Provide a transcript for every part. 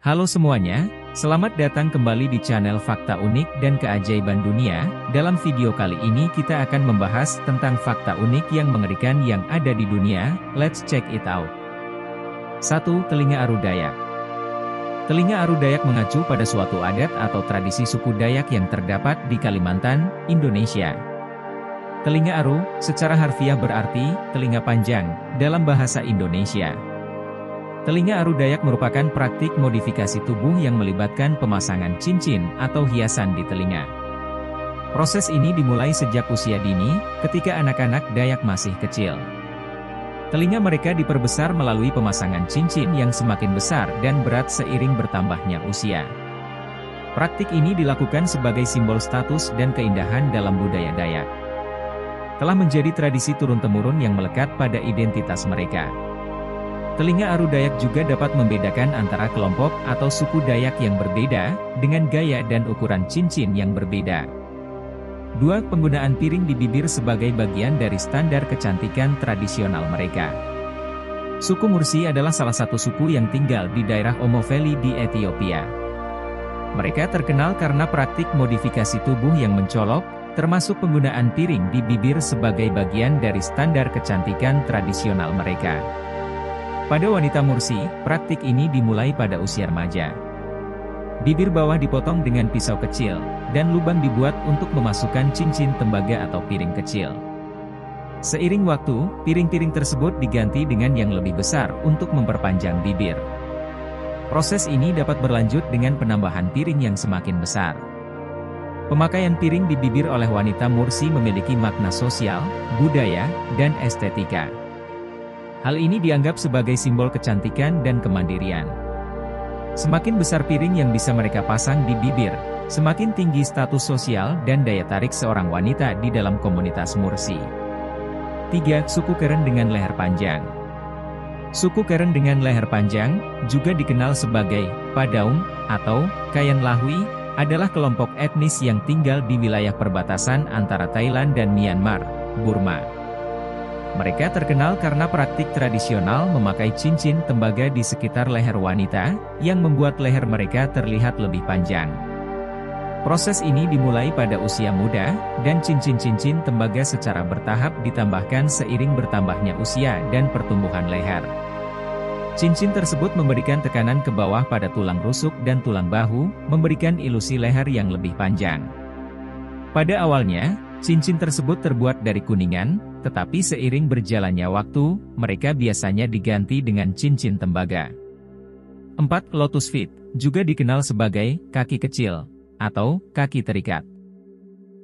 Halo semuanya, selamat datang kembali di channel Fakta Unik dan Keajaiban Dunia. Dalam video kali ini kita akan membahas tentang fakta unik yang mengerikan yang ada di dunia. Let's check it out. 1. Telinga Aru Dayak. Telinga Aru Dayak mengacu pada suatu adat atau tradisi suku Dayak yang terdapat di Kalimantan, Indonesia. Telinga Aru, secara harfiah berarti telinga panjang dalam bahasa Indonesia. Telinga Aru Dayak merupakan praktik modifikasi tubuh yang melibatkan pemasangan cincin atau hiasan di telinga. Proses ini dimulai sejak usia dini, ketika anak-anak Dayak masih kecil. Telinga mereka diperbesar melalui pemasangan cincin yang semakin besar dan berat seiring bertambahnya usia. Praktik ini dilakukan sebagai simbol status dan keindahan dalam budaya Dayak. Telah menjadi tradisi turun-temurun yang melekat pada identitas mereka. Telinga Aru Dayak juga dapat membedakan antara kelompok atau suku Dayak yang berbeda, dengan gaya dan ukuran cincin yang berbeda. 2. Penggunaan piring di bibir sebagai bagian dari standar kecantikan tradisional mereka. Suku Mursi adalah salah satu suku yang tinggal di daerah Omo Valley di Ethiopia. Mereka terkenal karena praktik modifikasi tubuh yang mencolok, termasuk penggunaan piring di bibir sebagai bagian dari standar kecantikan tradisional mereka. Pada wanita Mursi, praktik ini dimulai pada usia remaja. Bibir bawah dipotong dengan pisau kecil, dan lubang dibuat untuk memasukkan cincin tembaga atau piring kecil. Seiring waktu, piring-piring tersebut diganti dengan yang lebih besar untuk memperpanjang bibir. Proses ini dapat berlanjut dengan penambahan piring yang semakin besar. Pemakaian piring di bibir oleh wanita Mursi memiliki makna sosial, budaya, dan estetika. Hal ini dianggap sebagai simbol kecantikan dan kemandirian. Semakin besar piring yang bisa mereka pasang di bibir, semakin tinggi status sosial dan daya tarik seorang wanita di dalam komunitas Mursi. 3. Suku Keren dengan leher panjang. Suku Keren dengan leher panjang, juga dikenal sebagai Padaung atau Kayan Lahui, adalah kelompok etnis yang tinggal di wilayah perbatasan antara Thailand dan Myanmar, Burma. Mereka terkenal karena praktik tradisional memakai cincin tembaga di sekitar leher wanita, yang membuat leher mereka terlihat lebih panjang. Proses ini dimulai pada usia muda, dan cincin-cincin tembaga secara bertahap ditambahkan seiring bertambahnya usia dan pertumbuhan leher. Cincin tersebut memberikan tekanan ke bawah pada tulang rusuk dan tulang bahu, memberikan ilusi leher yang lebih panjang. Pada awalnya, cincin tersebut terbuat dari kuningan, tetapi seiring berjalannya waktu, mereka biasanya diganti dengan cincin tembaga. 4. Lotus Feet, juga dikenal sebagai kaki kecil, atau kaki terikat.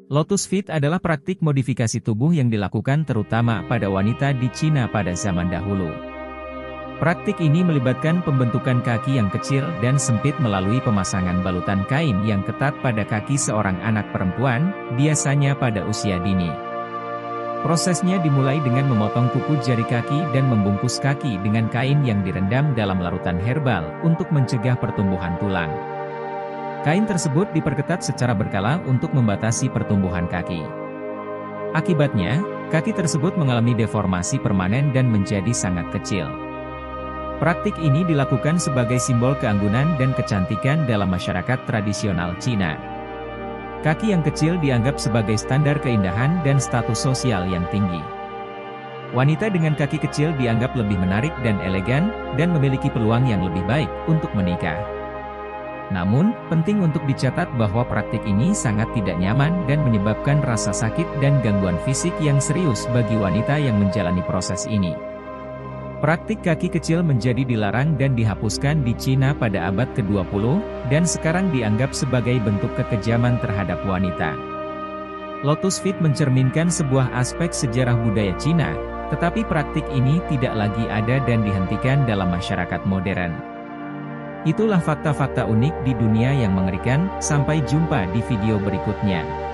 Lotus Feet adalah praktik modifikasi tubuh yang dilakukan terutama pada wanita di Cina pada zaman dahulu. Praktik ini melibatkan pembentukan kaki yang kecil dan sempit melalui pemasangan balutan kain yang ketat pada kaki seorang anak perempuan, biasanya pada usia dini. Prosesnya dimulai dengan memotong kuku jari kaki dan membungkus kaki dengan kain yang direndam dalam larutan herbal untuk mencegah pertumbuhan tulang. Kain tersebut diperketat secara berkala untuk membatasi pertumbuhan kaki. Akibatnya, kaki tersebut mengalami deformasi permanen dan menjadi sangat kecil. Praktik ini dilakukan sebagai simbol keanggunan dan kecantikan dalam masyarakat tradisional Cina. Kaki yang kecil dianggap sebagai standar keindahan dan status sosial yang tinggi. Wanita dengan kaki kecil dianggap lebih menarik dan elegan, dan memiliki peluang yang lebih baik untuk menikah. Namun, penting untuk dicatat bahwa praktik ini sangat tidak nyaman dan menyebabkan rasa sakit dan gangguan fisik yang serius bagi wanita yang menjalani proses ini. Praktik kaki kecil menjadi dilarang dan dihapuskan di Cina pada abad ke-20, dan sekarang dianggap sebagai bentuk kekejaman terhadap wanita. Lotus Feet mencerminkan sebuah aspek sejarah budaya Cina, tetapi praktik ini tidak lagi ada dan dihentikan dalam masyarakat modern. Itulah fakta-fakta unik di dunia yang mengerikan. Sampai jumpa di video berikutnya.